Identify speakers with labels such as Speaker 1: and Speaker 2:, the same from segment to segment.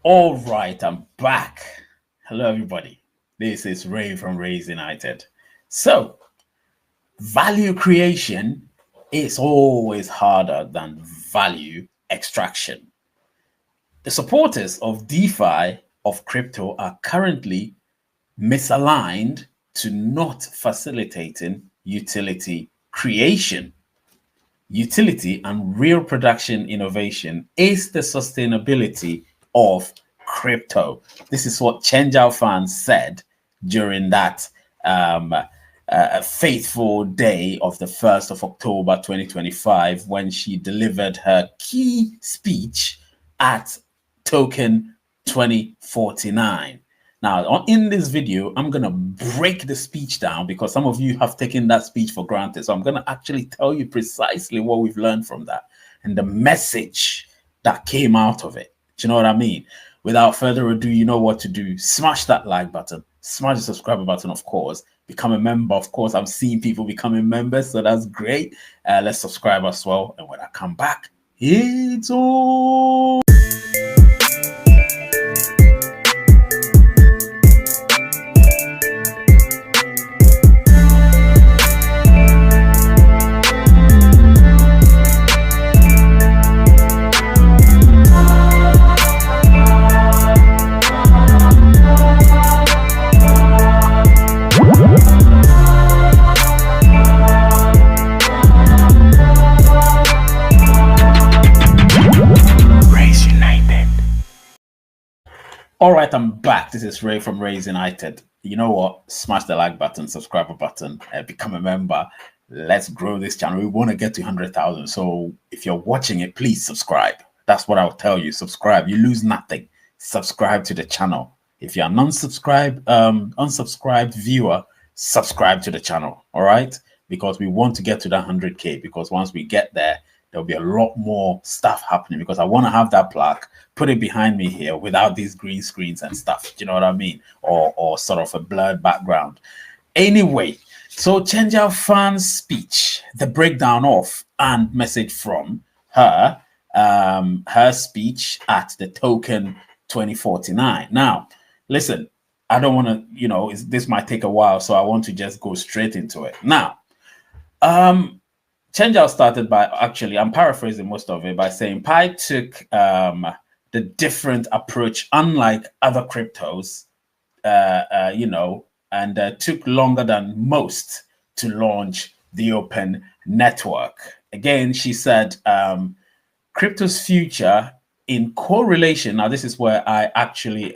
Speaker 1: All right, I'm back. Hello, everybody. This is Ray from Rays United. So, value creation is always harder than value extraction. The supporters of DeFi of crypto are currently misaligned to not facilitating utility creation. Utility and real production innovation is the sustainability of crypto. This is what Chengdiao fans said during that faithful day of the 1st of October 2025 when she delivered her key speech at Token 2049. Now, in this video, I'm going to break the speech down because some of you have taken that speech for granted. So I'm going to actually tell you precisely what we've learned from that and the message that came out of it. Do you know what I mean? Without further ado, you know what to do. Smash that like button, smash the subscribe button, of course. Become a member. Of course, I'm seeing people becoming members, so that's great. Let's subscribe as well. And when I come back, it's all. All right, I'm back. This is Ray from Rays United. You know what? Smash the like button, subscribe button, become a member. Let's grow this channel. We want to get to 100,000. So if you're watching it, please subscribe. That's what I'll tell you. Subscribe. You lose nothing. Subscribe to the channel. If you're a unsubscribed viewer, subscribe to the channel. All right? Because we want to get to that 100K. Because once we get there, there'll be a lot more stuff happening because I want to have that plaque, put it behind me here without these green screens and stuff. Do you know what I mean? Or sort of a blurred background. Anyway, so Chengdiao fans speech, the breakdown of and message from her, her speech at the Token 2049. Now, listen, I don't want to, this might take a while, so I want to just go straight into it. Now, Chengdiao started by I'm paraphrasing most of it by saying Pi took the different approach, unlike other cryptos, and took longer than most to launch the open network. Again, she said, crypto's future in correlation. Now, this is where I actually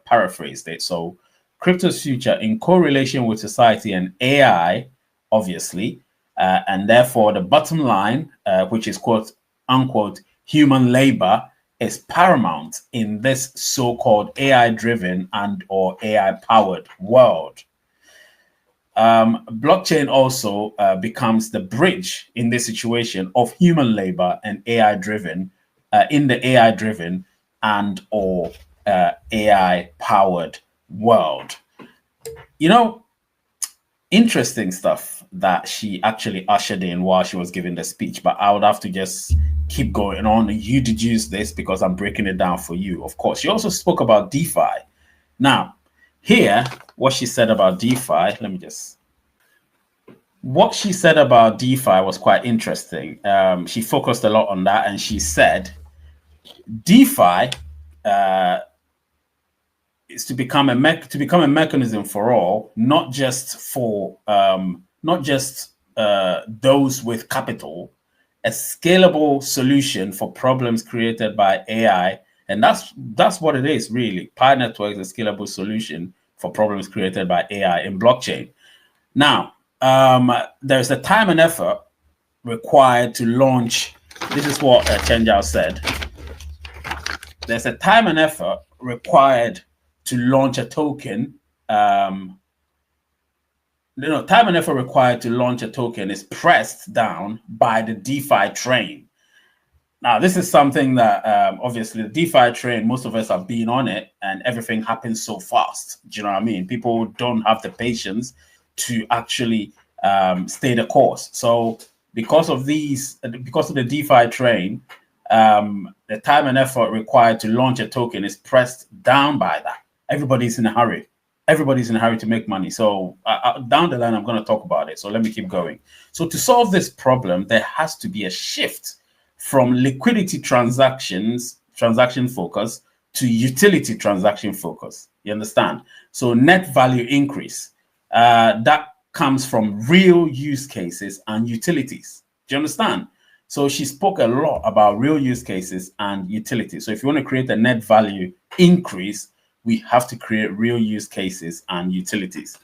Speaker 1: paraphrased it. So crypto's future in correlation with society and AI, obviously, and therefore the bottom line, which is quote unquote human labor, is paramount in this so-called AI-driven and or AI-powered world. Blockchain also becomes the bridge in this situation of human labor and AI-driven in the AI-driven and or AI-powered world. Interesting stuff that she actually ushered in while she was giving the speech, but I would have to just keep going on. You deduce this because I'm breaking it down for you. Of course, she also spoke about DeFi. Now, here, what she said about DeFi, what she said about DeFi was quite interesting. She focused a lot on that, and she said DeFi is to become a mechanism for all, not just for those with capital, a scalable solution for problems created by AI, and that's what it is really. Pi Network is a scalable solution for problems created by AI in blockchain. Now, there's a time and effort required to launch. This is what Chengdiao said. There's a time and effort required to launch a token. Time and effort required to launch a token is pressed down by the DeFi train. Now, this is something that obviously the DeFi train, most of us have been on it, and everything happens so fast. Do you know what I mean? People don't have the patience to actually stay the course. So because of the DeFi train, the time and effort required to launch a token is pressed down by that. Everybody's in a hurry. Everybody's in a hurry to make money. So down the line, I'm going to talk about it. So let me keep going. So to solve this problem, there has to be a shift from liquidity transaction focus to utility transaction focus. You understand? So net value increase, that comes from real use cases and utilities. Do you understand? So she spoke a lot about real use cases and utilities. So if you want to create a net value increase, we have to create real use cases and utilities.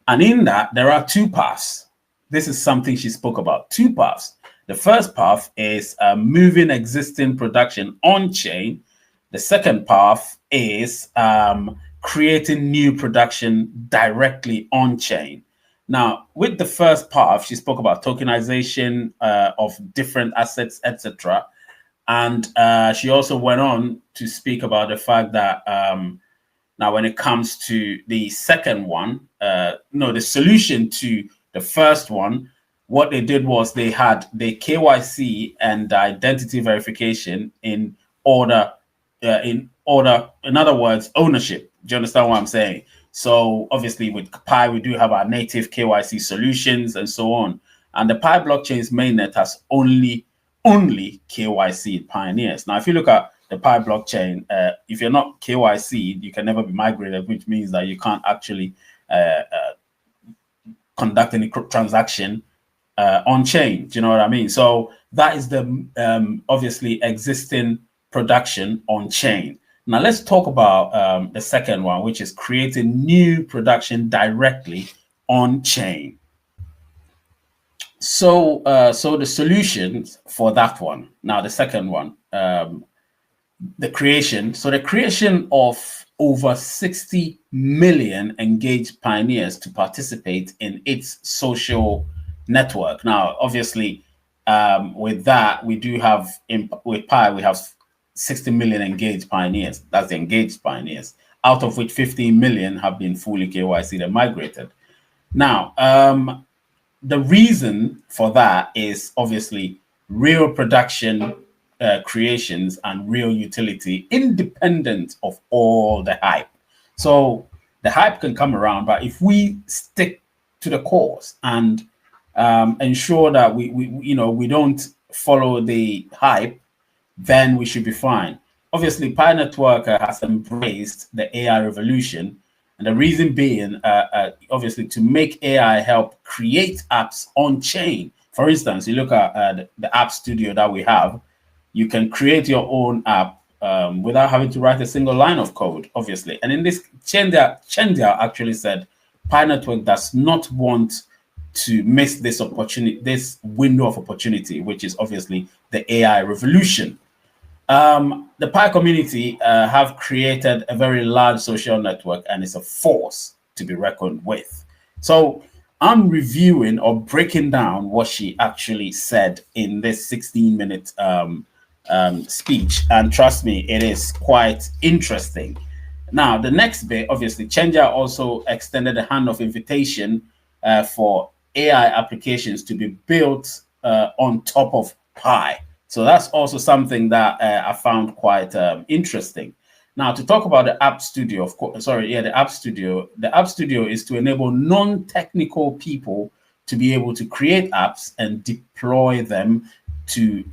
Speaker 1: And in that, there are two paths. This is something she spoke about, two paths. The first path is moving existing production on chain. The second path is creating new production directly on chain. Now, with the first path, she spoke about tokenization of different assets, etc. And she also went on to speak about the fact that now when it comes to the second one, the solution to the first one, what they did was they had the KYC and identity verification in other words, ownership. Do you understand what I'm saying? So obviously with Pi, we do have our native KYC solutions and so on. And the Pi blockchain's mainnet has only KYC pioneers. Now, if you look at the Pi blockchain, if you're not KYC, you can never be migrated, which means that you can't actually conduct any transaction on chain. Do you know what I mean? So that is the obviously existing production on chain. Now let's talk about the second one, which is creating new production directly on chain. So the solutions for that one. Now the second one, the creation of over 60 million engaged pioneers to participate in its social network. Now, obviously, with that, we do have with Pi, we have 60 million engaged pioneers. That's the engaged pioneers, out of which 15 million have been fully KYC'd and migrated. Now, the reason for that is obviously real production creations and real utility, independent of all the hype. So the hype can come around, but if we stick to the course and ensure that we don't follow the hype, then we should be fine. Obviously, Pi Network has embraced the AI revolution, and the reason being, obviously, to make AI help create apps on chain. For instance, you look at the App Studio that we have. You can create your own app without having to write a single line of code, obviously. And in this, Chengdiao actually said, Pi Network does not want to miss this opportunity, this window of opportunity, which is obviously the AI revolution. The Pi community have created a very large social network, and it's a force to be reckoned with. So I'm reviewing or breaking down what she actually said in this 16-minute speech, and trust me, it is quite interesting. Now, the next bit, obviously, Chengdiao also extended a hand of invitation for AI applications to be built on top of Pi. So that's also something that I found quite interesting. Now, to talk about the App Studio, of course, the App Studio. The App Studio is to enable non-technical people to be able to create apps and deploy them to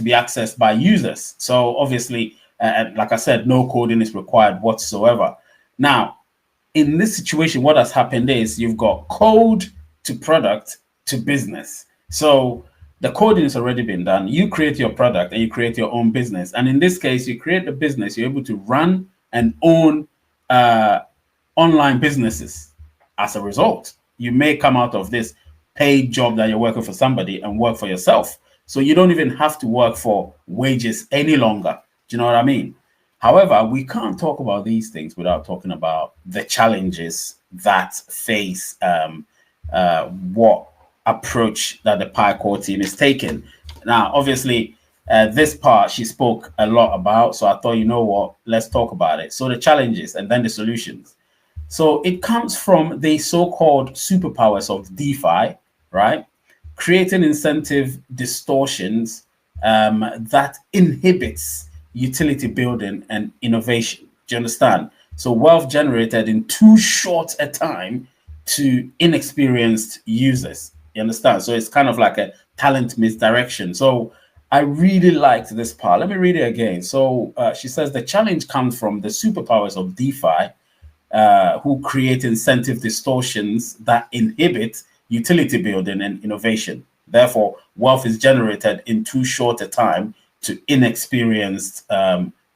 Speaker 1: be accessed by users. So obviously, like I said, no coding is required whatsoever. Now, in this situation, what has happened is you've got code to product to business. So the coding has already been done. You create your product and you create your own business. And in this case, you create a business, you're able to run and own online businesses. As a result, you may come out of this paid job that you're working for somebody and work for yourself. So you don't even have to work for wages any longer. Do you know what I mean? However, we can't talk about these things without talking about the challenges that face what approach that the Pi core team is taking. Now, obviously, this part she spoke a lot about, so I thought, you know what, let's talk about it. So the challenges and then the solutions. So it comes from the so-called superpowers of DeFi, right? Creating incentive distortions that inhibits utility building and innovation. Do you understand? So wealth generated in too short a time to inexperienced users. You understand? So it's kind of like a talent misdirection. So I really liked this part. Let me read it again. So she says the challenge comes from the superpowers of DeFi, who create incentive distortions that inhibit utility building and innovation. Therefore, wealth is generated in too short a time to inexperienced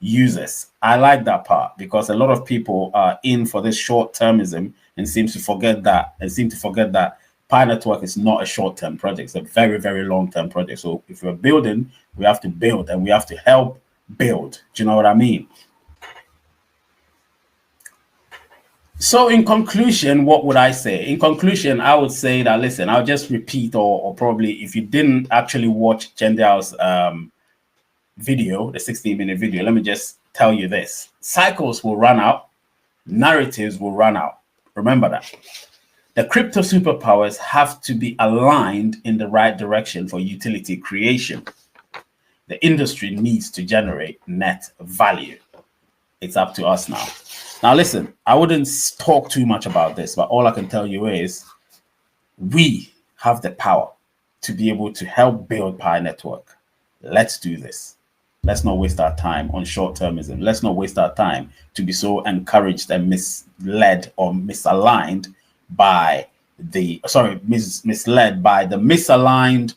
Speaker 1: users. I like that part because a lot of people are in for this short-termism and seem to forget that Pi Network is not a short-term project. It's a very, very long-term project. So if we're building, we have to build and we have to help build. Do you know what I mean? So in conclusion, what would I say? In conclusion, I would say that, listen, I'll just repeat, or probably if you didn't actually watch Chengdiao's video, the 16-minute video, let me just tell you this. Cycles will run out, narratives will run out. Remember that. The crypto superpowers have to be aligned in the right direction for utility creation. The industry needs to generate net value. It's up to us now. Now, listen, I wouldn't talk too much about this, but all I can tell you is we have the power to be able to help build Pi Network. Let's do this. Let's not waste our time on short-termism. Let's not waste our time to be so encouraged and misled or misaligned by the, misled by the misaligned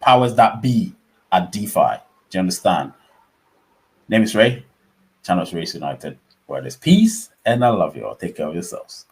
Speaker 1: powers that be at DeFi. Do you understand? Name is Ray. Channel is Race United. Where there's peace, and I love you all. Take care of yourselves.